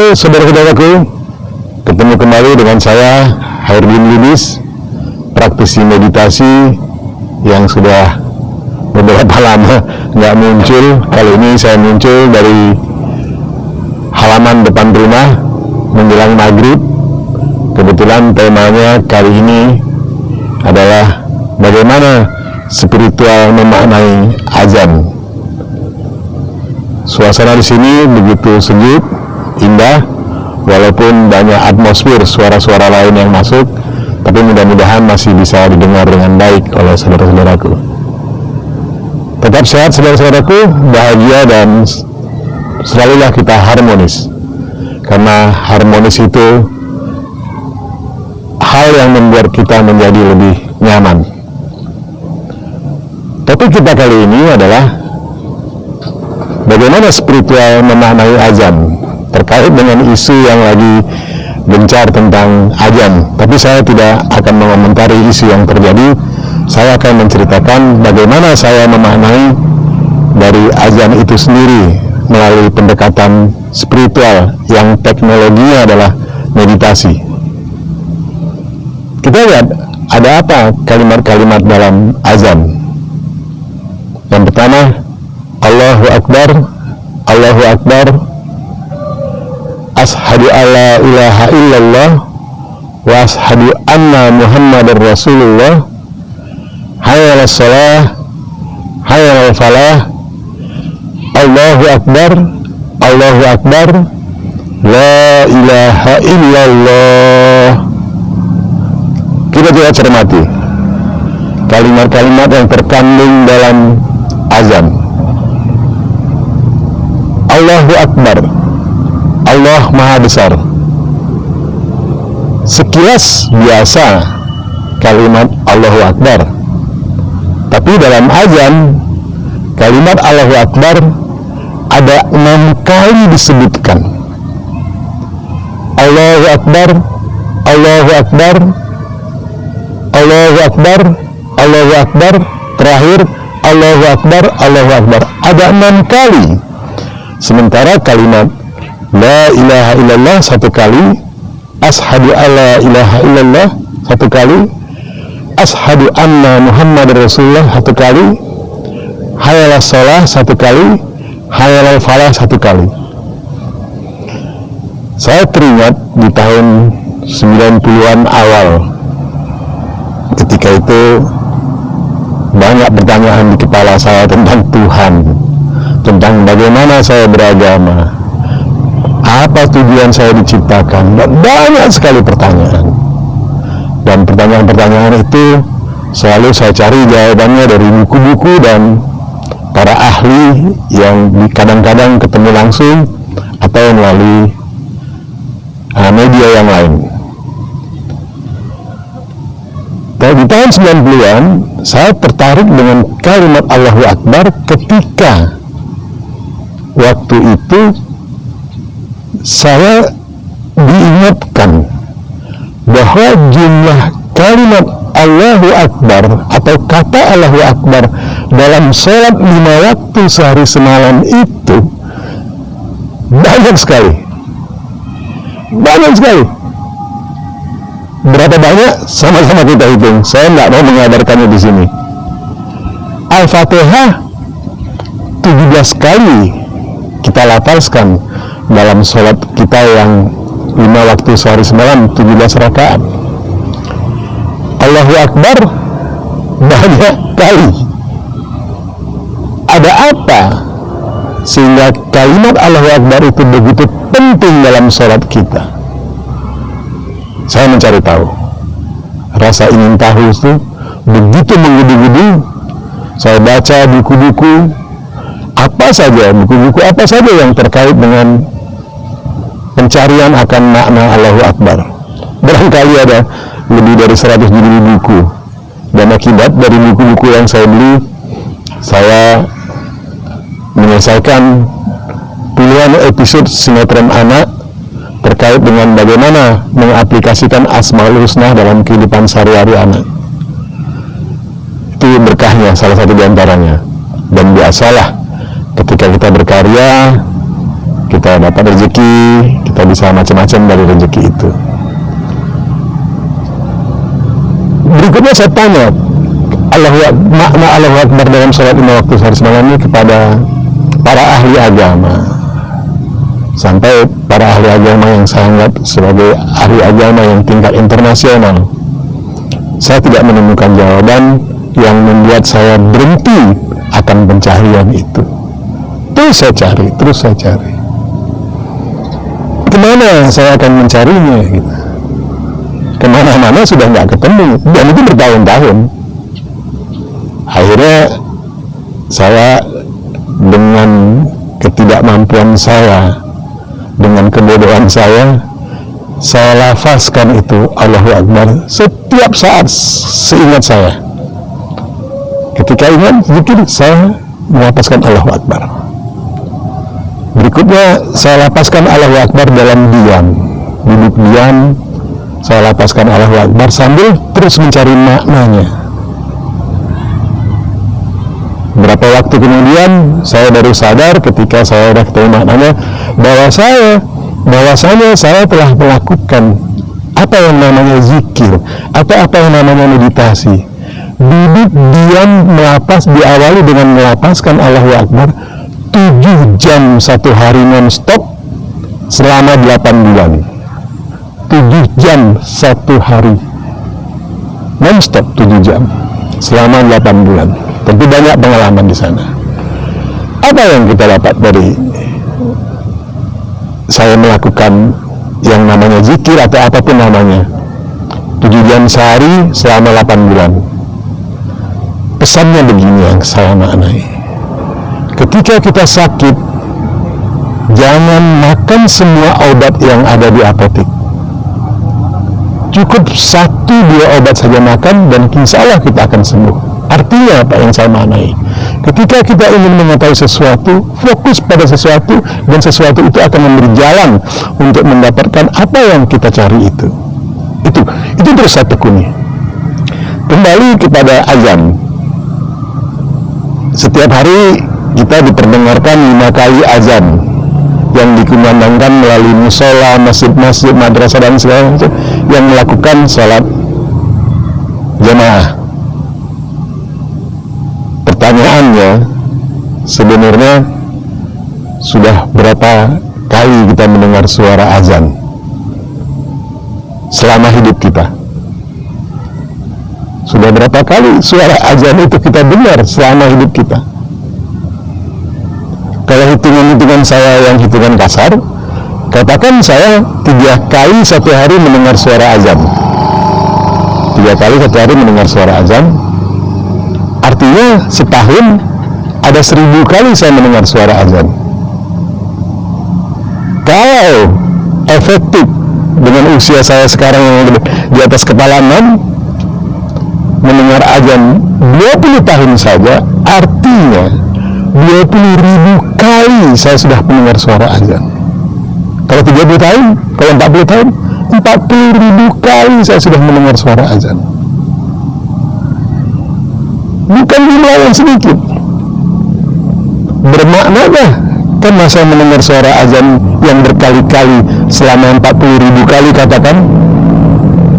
Halo saudara-saudaraku, ketemu kembali dengan saya Hairuddin Lubis, praktisi meditasi yang sudah beberapa lama nggak muncul. Kali ini saya muncul dari halaman depan rumah menjelang maghrib. Kebetulan temanya kali ini adalah bagaimana spiritual memaknai azan. Suasana di sini begitu sejuk, indah, walaupun banyak atmosfer suara-suara lain yang masuk, tapi mudah-mudahan masih bisa didengar dengan baik oleh saudara-saudaraku. Tetap sehat saudara-saudaraku, bahagia, dan selalulah kita harmonis, karena harmonis itu hal yang membuat kita menjadi lebih nyaman. Topik kita kali ini adalah bagaimana spiritual memaknai azan, terkait dengan isu yang lagi gencar tentang azan. Tapi saya tidak akan mengomentari isu yang terjadi. Saya akan menceritakan bagaimana saya memaknai dari azan itu sendiri melalui pendekatan spiritual yang teknologinya adalah meditasi. Kita lihat ada apa kalimat-kalimat dalam azan. Yang pertama, Allahu Akbar, Allahu Akbar, Ashhadu alla ilaha illallah wa ashhadu anna Muhammadar Rasulullah, hayya 'alas shalah, hayya 'alal falah, Allahu Akbar, Allahu Akbar, la ilaha illallah. Kita coba cermati kalimat-kalimat yang terkandung dalam azan. Allahu Akbar, Allah Maha Besar. Sekilas biasa kalimat Allahu Akbar, tapi dalam azan kalimat Allahu Akbar ada 6 kali disebutkan. Allahu Akbar, Allahu Akbar, Allahu Akbar, Allahu Akbar, terakhir Allahu Akbar, Allahu Akbar. Ada 6 kali. Sementara kalimat La ilaha illallah 1 kali, Ashhadu alla ilaha illallah 1 kali, Ashhadu anna Muhammadar Rasulullah 1 kali, hayya 'alas shalah 1 kali, hayya 'alal falah 1 kali. Saya teringat di tahun 90-an awal, ketika itu banyak pertanyaan di kepala saya tentang Tuhan, tentang bagaimana saya beragama, apa tujuan saya diciptakan, dan banyak sekali pertanyaan. Dan pertanyaan-pertanyaan itu selalu saya cari jawabannya dari buku-buku dan para ahli yang kadang-kadang ketemu langsung atau melalui media yang lain. Dan di tahun 90-an saya tertarik dengan kalimat Allahu Akbar ketika waktu itu saya diingatkan bahwa jumlah kalimat Allahu Akbar atau kata Allahu Akbar dalam sholat 5 waktu sehari semalam itu banyak sekali. Banyak sekali. Berapa banyak? Sama-sama kita hitung. Saya nggak mau mengabarkannya di sini. Al-Fatihah 17 kali kita lafazkan dalam sholat kita yang 5 waktu sehari semalam, 17 rakaat. Allahu Akbar banyak kali. Ada apa sehingga kalimat Allahu Akbar itu begitu penting dalam sholat kita? Saya mencari tahu. Rasa ingin tahu itu begitu menggebu-gebu. Saya baca buku-buku apa saja yang terkait dengan pencarian akan makna Allahu Akbar. Barangkali ada lebih dari 100 judul buku, dan akibat dari buku-buku yang saya beli, saya menyelesaikan puluhan episode sinetron anak terkait dengan bagaimana mengaplikasikan Asmaul Husna dalam kehidupan sehari-hari anak. Itu berkahnya, salah satu diantaranya. Dan biasalah ketika kita berkarya, kita dapat rezeki, kita bisa macam-macam dari rezeki itu. Berikutnya saya tanya makna Allahu Akbar dalam sholat 5 waktu sehari semalam ini kepada para ahli agama, sampai para ahli agama yang saya anggap sebagai ahli agama yang tingkat internasional. Saya tidak menemukan jawaban yang membuat saya berhenti akan pencarian itu. Terus saya cari. Kemana saya akan mencarinya? Gitu. Kemana-mana sudah nggak ketemu, dan itu bertahun-tahun. Akhirnya saya dengan ketidakmampuan saya, dengan kebodohan saya lafazkan itu Allahu Akbar setiap saat seingat saya. Ketika ingat zikir, saya melafazkan Allahu Akbar. Berikutnya saya lapaskan Allahu Akbar dalam diam, duduk diam, saya lapaskan Allahu Akbar sambil terus mencari maknanya. Berapa waktu kemudian saya baru sadar ketika saya sudah ketemu maknanya bahwasanya saya telah melakukan apa yang namanya zikir atau apa yang namanya meditasi. Duduk diam melapas, diawali dengan melapaskan Allahu Akbar 7 jam satu hari non-stop selama 8 bulan. 7 jam satu hari non-stop, 7 jam selama 8 bulan. Tentu banyak pengalaman di sana. Apa yang kita dapat dari saya melakukan yang namanya zikir atau apapun namanya 7 jam sehari selama 8 bulan? Pesannya begini yang saya maknai. Ketika kita sakit, jangan makan semua obat yang ada di apotek. Cukup 1-2 obat saja makan dan insya Allah kita akan sembuh. Artinya apa yang saya maknai? Ketika kita ingin mengetahui sesuatu, fokus pada sesuatu, dan sesuatu itu akan memberi jalan untuk mendapatkan apa yang kita cari itu. Itu terus saya tekuni. Kembali kepada azan. Setiap hari kita diperdengarkan 5 kali azan yang dikumandangkan melalui musola, masjid-masjid, madrasah dan segala macam yang melakukan sholat jamaah. Pertanyaannya, sebenarnya sudah berapa kali kita mendengar suara azan selama hidup kita? Sudah berapa kali suara azan itu kita dengar selama hidup kita? Kalau hitungan-hitungan saya yang hitungan kasar, katakan saya 3 kali satu hari mendengar suara azan. 3 kali satu hari mendengar suara azan. Artinya setahun ada 1000 kali saya mendengar suara azan. Kalau efektif dengan usia saya sekarang yang di atas kepala 6, mendengar azan 20 tahun saja, artinya 20.000 kali saya sudah mendengar suara azan. Kalau 30 tahun, kalau 40 tahun, 40.000 kali saya sudah mendengar suara azan. Bukan jumlah yang sedikit. Bermaknakah karena saya mendengar suara azan yang berkali-kali selama 40.000 kali, katakan,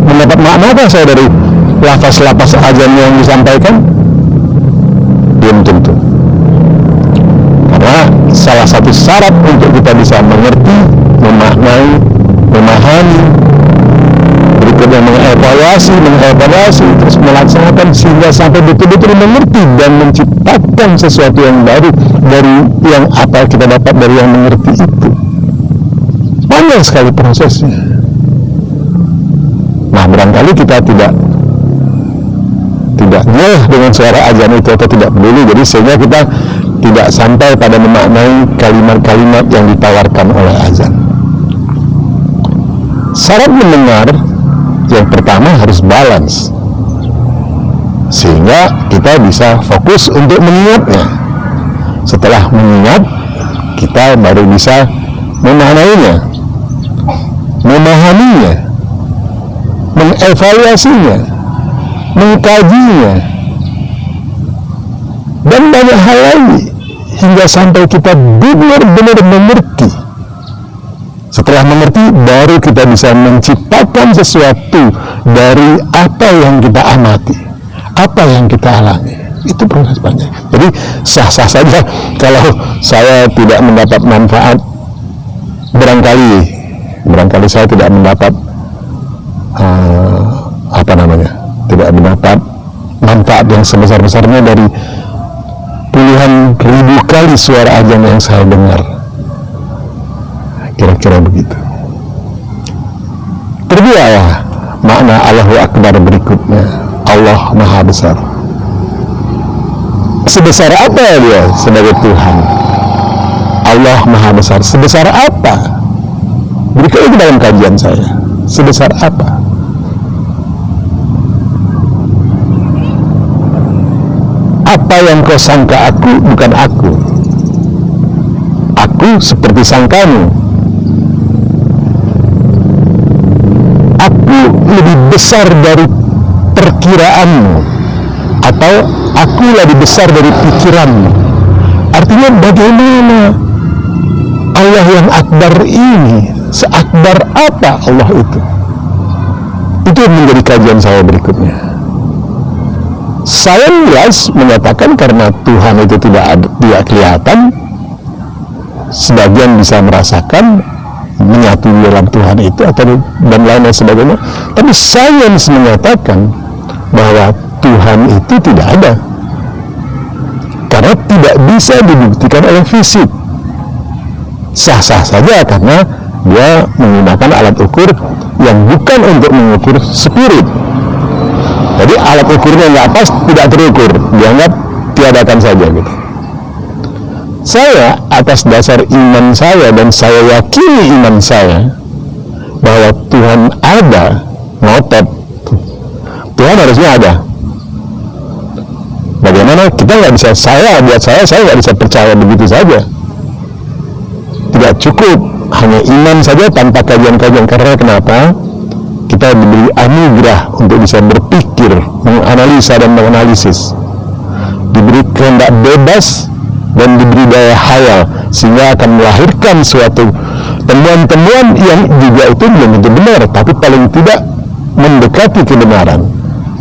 mendapat maknakah saya dari lafaz-lafaz azan yang disampaikan? Belum tentu. Karena salah satu syarat untuk kita bisa mengerti, memaknai, memahami, berikutnya mengevaluasi, terus melaksanakan sehingga sampai betul-betul mengerti dan menciptakan sesuatu yang baru dari yang apa kita dapat dari yang mengerti itu. Panjang sekali prosesnya. Nah, barangkali kita tidak ngeh dengan suara azan itu atau tidak peduli, jadi sehingga kita tidak sampai pada memaknai kalimat-kalimat yang ditawarkan oleh azan. Syarat mendengar yang pertama harus balance, sehingga kita bisa fokus untuk mengingatnya. Setelah mengingat, kita baru bisa memaknainya, memahaminya, mengevaluasinya, mengkajinya, dan banyak hal lagi, hingga sampai kita benar-benar mengerti Setelah mengerti, baru kita bisa menciptakan sesuatu dari apa yang kita amati, apa yang kita alami. Itu proses panjang. Jadi sah-sah saja kalau saya tidak mendapat manfaat. Barangkali saya tidak mendapat tidak mendapat manfaat yang sebesar-besarnya dari puluhan ribu kali suara azan yang saya dengar. Kira-kira begitu. Terbiasalah makna Allahu Akbar berikutnya. Allah Maha Besar. Sebesar apa dia sebagai Tuhan? Allah Maha Besar. Sebesar apa? Berikut itu dalam kajian saya. Sebesar apa? Apa yang kau sangka aku bukan aku. Aku seperti sangkamu. Aku lebih besar dari perkiraanmu, atau aku lebih besar dari pikiranmu. Artinya bagaimana Allah yang akbar ini, seakbar apa Allah itu? Itu menjadi kajian saya berikutnya. Saya jelas menyatakan karena Tuhan itu tidak kelihatan, sebagian bisa merasakan menyatu dalam Tuhan itu atau dan lain sebagainya. Tapi sains menyatakan bahwa Tuhan itu tidak ada, karena tidak bisa dibuktikan oleh fisik. Sah-sah saja karena dia menggunakan alat ukur yang bukan untuk mengukur spirit. Jadi alat ukurnya nggak pas, tidak terukur, dianggap tiadakan saja gitu. Saya atas dasar iman saya, dan saya yakini iman saya bahwa Tuhan ada, ngotot Tuhan harusnya ada. Bagaimana kita nggak bisa, saya nggak bisa percaya begitu saja. Tidak cukup hanya iman saja tanpa kajian-kajian. Karena kenapa? Kita diberi anugerah untuk bisa berpikir, menganalisa dan menganalisis, diberi kehendak bebas dan diberi daya hayal, sehingga akan melahirkan suatu temuan-temuan yang juga itu belum tentu benar, tapi paling tidak mendekati kebenaran.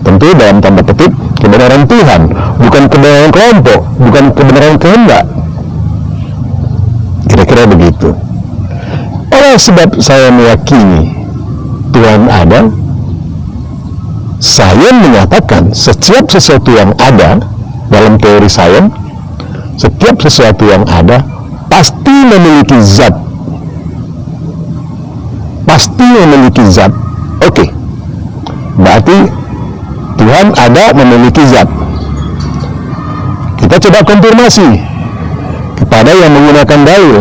Tentu dalam tanda petik kebenaran Tuhan, bukan kebenaran kelompok, bukan kebenaran kehendak. Kira-kira begitu. Oleh sebab saya meyakini Tuhan ada, saya menyatakan setiap sesuatu yang ada dalam teori sains, setiap sesuatu yang ada pasti memiliki zat. Pasti memiliki zat. Oke. Berarti Tuhan ada, memiliki zat. Kita coba konfirmasi kepada yang menggunakan dalil.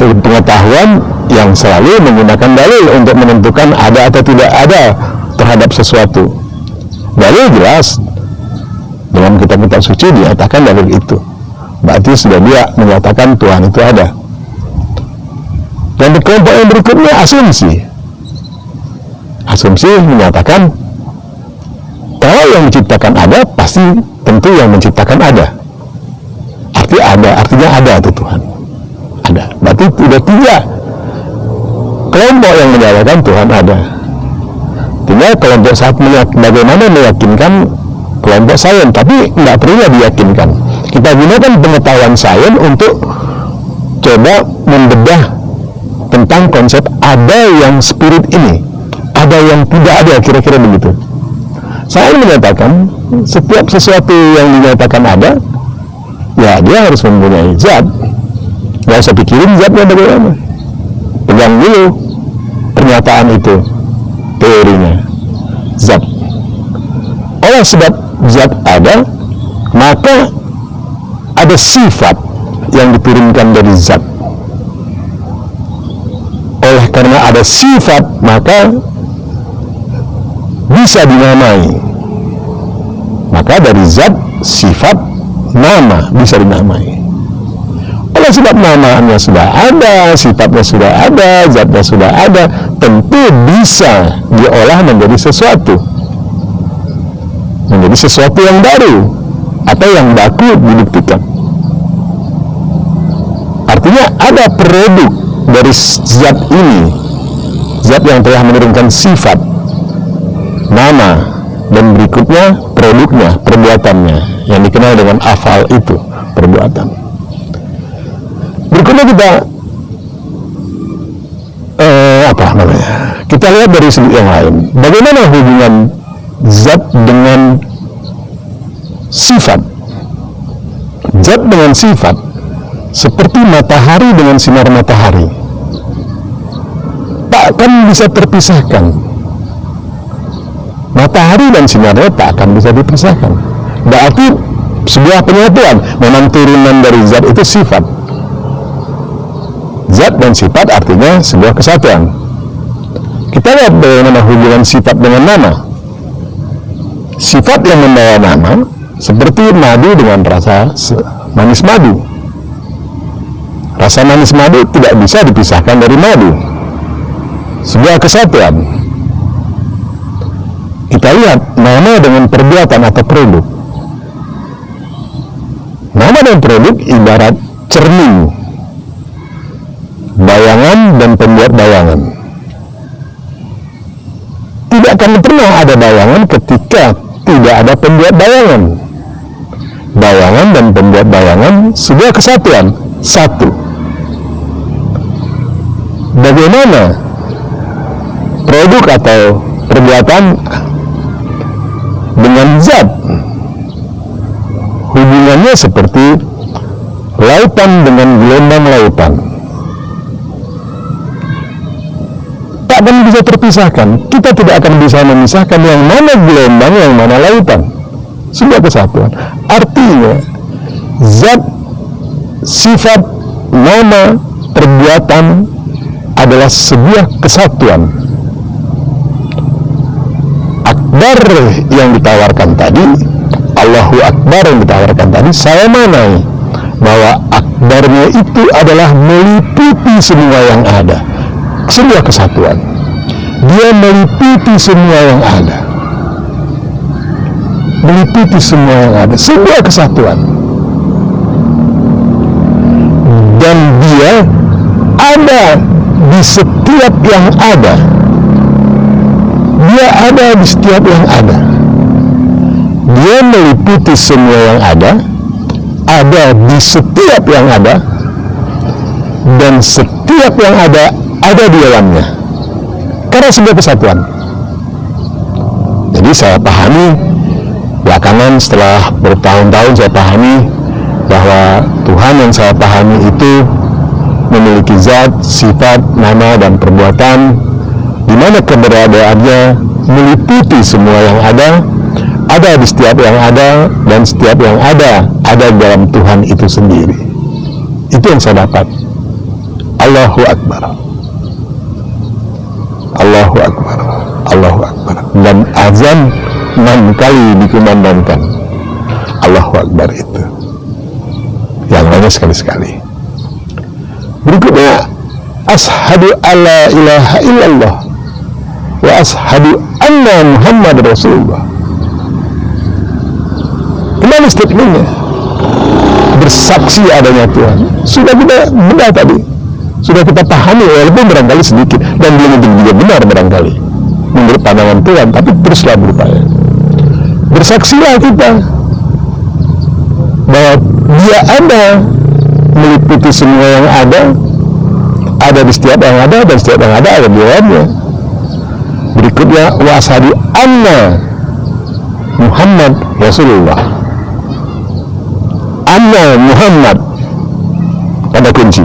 Pengetahuan yang selalu menggunakan dalil untuk menentukan ada atau tidak ada terhadap sesuatu. Dalil jelas dalam kitab-kitab suci dinyatakan dalil itu. Berarti sudah dia menyatakan Tuhan itu ada. Dan di kelompok yang berikutnya asumsi. Asumsi menyatakan kalau yang menciptakan ada, pasti tentu yang menciptakan ada. Artinya ada itu Tuhan. Ada. Berarti tidak tiga kelompok yang menyatakan Tuhan ada. Tinggal kelompok satu bagaimana meyakinkan kelompok sains, tapi tidak perlu diyakinkan. Kita gunakan pengetahuan sains untuk coba membedah tentang konsep ada yang spirit ini, ada yang tidak ada, kira-kira begitu. Saya menyatakan setiap sesuatu yang dinyatakan ada, ya dia harus mempunyai zat. Nggak usah pikirin zatnya bagaimana, pegang dulu pernyataan itu, teorinya, zat. Oleh sebab zat ada, maka ada sifat yang diturunkan dari zat. Oleh karena ada sifat, maka bisa dinamai. Maka dari zat, sifat, nama bisa dinamai. Oleh sebab namanya sudah ada, sifatnya sudah ada, zatnya sudah ada, tentu bisa diolah menjadi sesuatu. Menjadi sesuatu yang baru atau yang baku dibuktikan. Artinya artinya ada produk dari zat ini, zat yang telah menurunkan sifat, nama, dan berikutnya produknya, perbuatannya, yang dikenal dengan afal itu, perbuatan. Berikutnya kita lihat dari sudut yang lain, bagaimana hubungan zat dengan sifat. Zat dengan sifat seperti matahari dengan sinar matahari, tak akan bisa terpisahkan. Matahari dan sinarnya tak akan bisa dipisahkan. Berarti sebuah penyatuan, memang turunan dari zat itu sifat. Zat dan sifat artinya sebuah kesatuan. Kita lihat bagaimana hubungan sifat dengan nama. Sifat yang membawa nama seperti madu dengan rasa manis madu. Rasa manis madu tidak bisa dipisahkan dari madu. Sebuah kesatuan. Kita lihat nama dengan perbuatan atau produk. Nama dan produk ibarat cermin, bayangan dan pembuat bayangan. Tidak akan pernah ada bayangan ketika tidak ada pembuat bayangan. Bayangan dan pembuat bayangan sebuah kesatuan, satu. Bagaimana produk atau perbuatan dengan zat? Hubungannya seperti lautan dengan gelombang lautan. Tak akan bisa terpisahkan. Kita tidak akan bisa memisahkan yang mana gelombang, yang mana lautan. Sebuah kesatuan. Artinya zat, sifat, nama, perbuatan adalah sebuah kesatuan. Akbar yang ditawarkan tadi, Allahu Akbar yang ditawarkan tadi, saya manai bahwa akbarnya itu adalah meliputi semua yang ada. Sebuah kesatuan. Dia meliputi semua yang ada. Meliputi semua yang ada. Sebuah kesatuan. Dan dia ada di setiap yang ada. Dia ada di setiap yang ada. Dia meliputi semua yang ada di setiap yang ada, dan setiap yang ada di dalamnya. Karena sebuah kesatuan. Jadi saya pahami belakangan, setelah bertahun-tahun saya pahami bahwa Tuhan yang saya pahami itu memiliki zat, sifat, nama, dan perbuatan, di mana keberadaannya meliputi semua yang ada di setiap yang ada, dan setiap yang ada dalam Tuhan itu sendiri. Itu yang saya dapat. Allahu Akbar. Allahu Akbar. Allahu Akbar. Dan azan 6 kali dikumandangkan. Allahu Akbar itu. Yang lainnya sekali-sekali. Berikutnya, ashadu alla ilaha illallah wa ashadu anna Muhammad Rasulullah. Kembali statementnya, bersaksi adanya Tuhan. Sudah kita benar tadi, sudah kita pahami, walaupun barangkali sedikit, dan belum tentu juga benar barangkali menurut pandangan Tuhan, tapi teruslah berupaya. Bersaksilah kita bahwa Dia ada, meliputi semua yang ada di setiap yang ada, dan setiap yang ada di dalamnya. Berikutnya, wa asyhadu anna Muhammad Rasulullah. Anna Muhammad, kata kunci.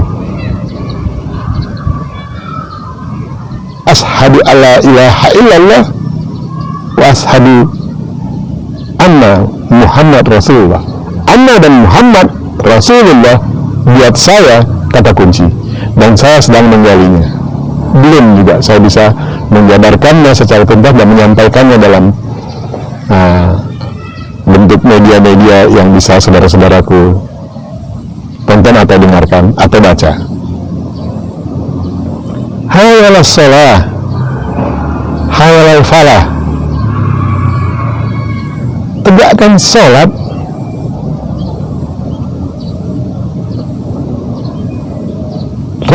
Ashadu alla ilaha illallah wa ashadu anna Muhammad Rasulullah. Anna dan Muhammad Rasulullah buat saya kata kunci, dan saya sedang menggalinya. Belum juga saya bisa menjabarkannya secara tuntas dan menyampaikannya dalam bentuk media-media yang bisa saudara-saudaraku tonton atau dengarkan atau baca. Hayya 'alas shalah, hayya 'alal falah. Tegakkan salat,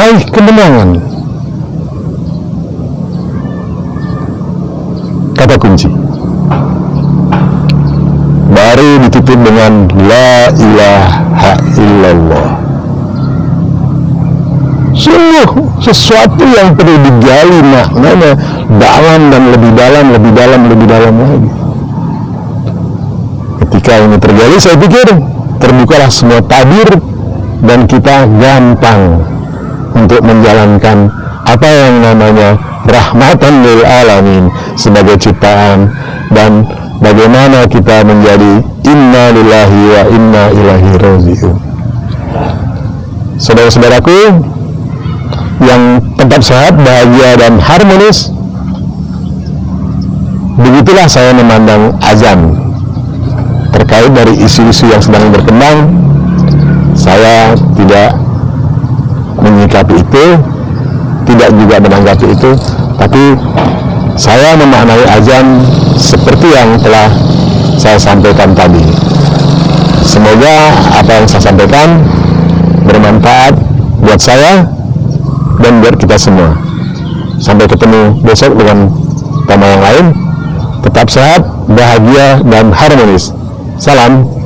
raih kemenangan. Kata kunci. Baru ditutup dengan la ilaha illallah. Sungguh sesuatu yang perlu digali maknanya dalam dan lebih dalam, lebih dalam, lebih dalam lagi. Ketika ini terjadi, saya pikir terbukalah semua tabir dan kita gampang untuk menjalankan apa yang namanya rahmatan lil alamin sebagai ciptaan, dan bagaimana kita menjadi inna lillahi wa inna ilaihi raji'un. Saudara-saudaraku yang tetap sehat, bahagia dan harmonis, begitulah saya memandang azan. Terkait dari isu-isu yang sedang berkembang, saya tidak menyikapi itu, tidak juga menanggapi itu, tapi saya memaknai azan seperti yang telah saya sampaikan tadi. Semoga apa yang saya sampaikan bermanfaat buat saya dan buat kita semua. Sampai ketemu besok dengan tema yang lain. Tetap sehat, bahagia dan harmonis. Salam.